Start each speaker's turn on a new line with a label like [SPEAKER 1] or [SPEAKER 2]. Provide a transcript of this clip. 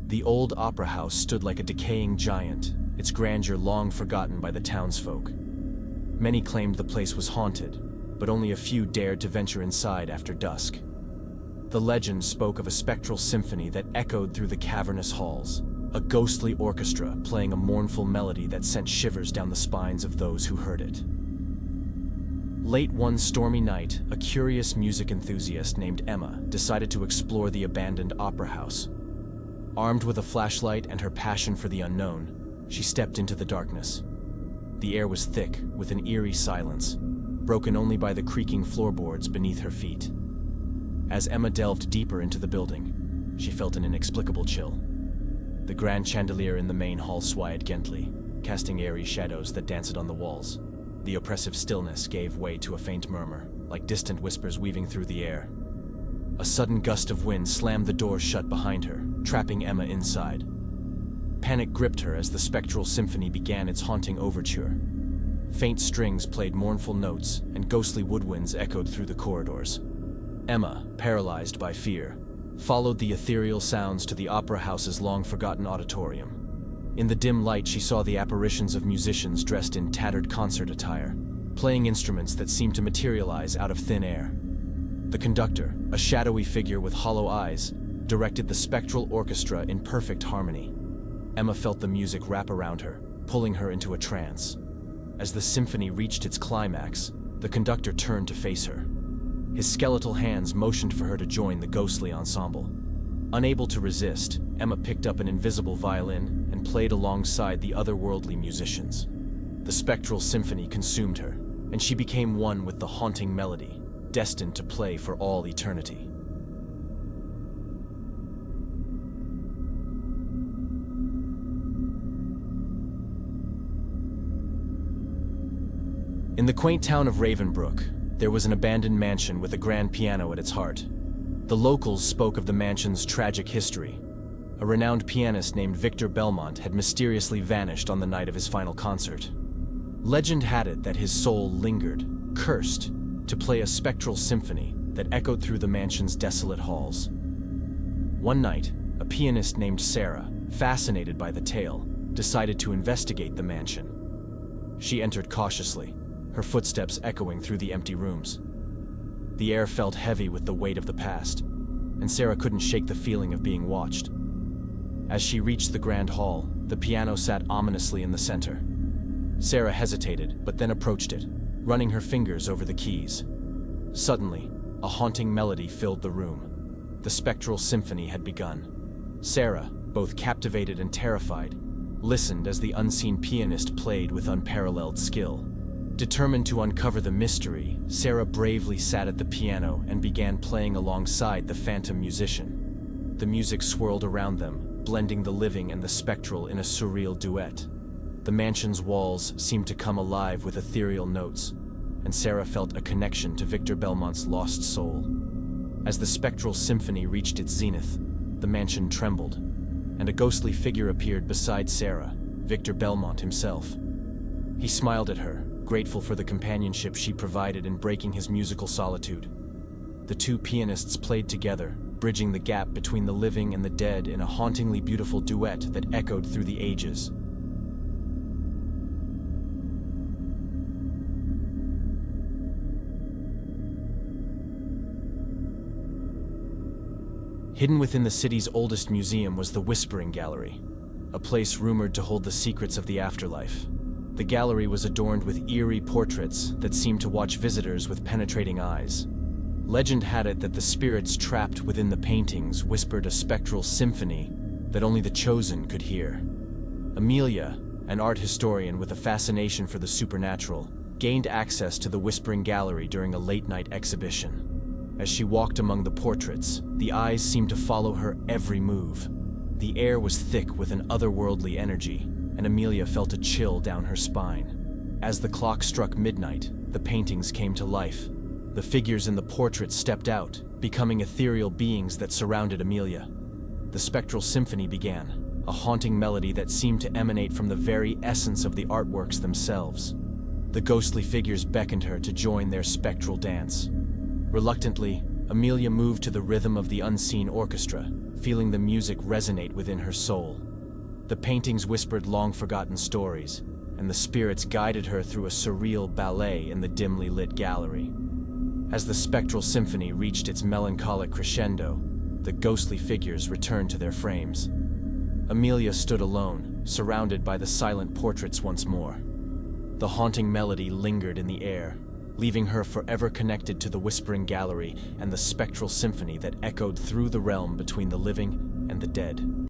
[SPEAKER 1] The old opera house stood like a decaying giant, its grandeur long forgotten by the townsfolk. Many claimed the place was haunted, but only a few dared to venture inside after dusk. The legend spoke of a spectral symphony that echoed through the cavernous halls, a ghostly orchestra playing a mournful melody that sent shivers down the spines of those who heard it. Late one stormy night, a curious music enthusiast named Emma decided to explore the abandoned opera house. Armed with a flashlight and her passion for the unknown, she stepped into the darkness. The air was thick, with an eerie silence, broken only by the creaking floorboards beneath her feet. As Emma delved deeper into the building, she felt an inexplicable chill. The grand chandelier in the main hall swayed gently, casting airy shadows that danced on the walls. The oppressive stillness gave way to a faint murmur, like distant whispers weaving through the air. A sudden gust of wind slammed the doors shut behind her, trapping Emma inside. Panic gripped her as the Spectral Symphony began its haunting overture. Faint strings played mournful notes, and ghostly woodwinds echoed through the corridors. Emma, paralyzed by fear, followed the ethereal sounds to the opera house's long-forgotten auditorium. In the dim light, she saw the apparitions of musicians dressed in tattered concert attire, playing instruments that seemed to materialize out of thin air. The conductor, a shadowy figure with hollow eyes, directed the spectral orchestra in perfect harmony. Emma felt the music wrap around her, pulling her into a trance. As the symphony reached its climax, the conductor turned to face her. His skeletal hands motioned for her to join the ghostly ensemble. Unable to resist, Emma picked up an invisible violin and played alongside the otherworldly musicians. The Spectral Symphony consumed her, and she became one with the haunting melody, destined to play for all eternity. In the quaint town of Ravenbrook, there was an abandoned mansion with a grand piano at its heart. The locals spoke of the mansion's tragic history. A renowned pianist named Victor Belmont had mysteriously vanished on the night of his final concert. Legend had it that his soul lingered, cursed, to play a spectral symphony that echoed through the mansion's desolate halls. One night, a pianist named Sarah, fascinated by the tale, decided to investigate the mansion. She entered cautiously, her footsteps echoing through the empty rooms. The air felt heavy with the weight of the past, and Sarah couldn't shake the feeling of being watched. As she reached the grand hall, the piano sat ominously in the center. Sarah hesitated, but then approached it, running her fingers over the keys. Suddenly, a haunting melody filled the room. The Spectral Symphony had begun. Sarah, both captivated and terrified, listened as the unseen pianist played with unparalleled skill. Determined to uncover the mystery, Sarah bravely sat at the piano and began playing alongside the phantom musician. The music swirled around them, blending the living and the spectral in a surreal duet. The mansion's walls seemed to come alive with ethereal notes, and Sarah felt a connection to Victor Belmont's lost soul. As the Spectral Symphony reached its zenith, the mansion trembled, and a ghostly figure appeared beside Sarah, Victor Belmont himself. He smiled at her, grateful for the companionship she provided in breaking his musical solitude. The two pianists played together, bridging the gap between the living and the dead in a hauntingly beautiful duet that echoed through the ages. Hidden within the city's oldest museum was the Whispering Gallery, a place rumored to hold the secrets of the afterlife. The gallery was adorned with eerie portraits that seemed to watch visitors with penetrating eyes. Legend had it that the spirits trapped within the paintings whispered a spectral symphony that only the chosen could hear. Amelia, an art historian with a fascination for the supernatural, gained access to the Whispering Gallery during a late-night exhibition. As she walked among the portraits, the eyes seemed to follow her every move. The air was thick with an otherworldly energy, and Amelia felt a chill down her spine. As the clock struck midnight, the paintings came to life. The figures in the portraits stepped out, becoming ethereal beings that surrounded Amelia. The Spectral Symphony began, a haunting melody that seemed to emanate from the very essence of the artworks themselves. The ghostly figures beckoned her to join their spectral dance. Reluctantly, Amelia moved to the rhythm of the unseen orchestra, feeling the music resonate within her soul. The paintings whispered long-forgotten stories, and the spirits guided her through a surreal ballet in the dimly lit gallery. As the Spectral Symphony reached its melancholic crescendo, the ghostly figures returned to their frames. Amelia stood alone, surrounded by the silent portraits once more. The haunting melody lingered in the air, leaving her forever connected to the whispering gallery and the spectral symphony that echoed through the realm between the living and the dead.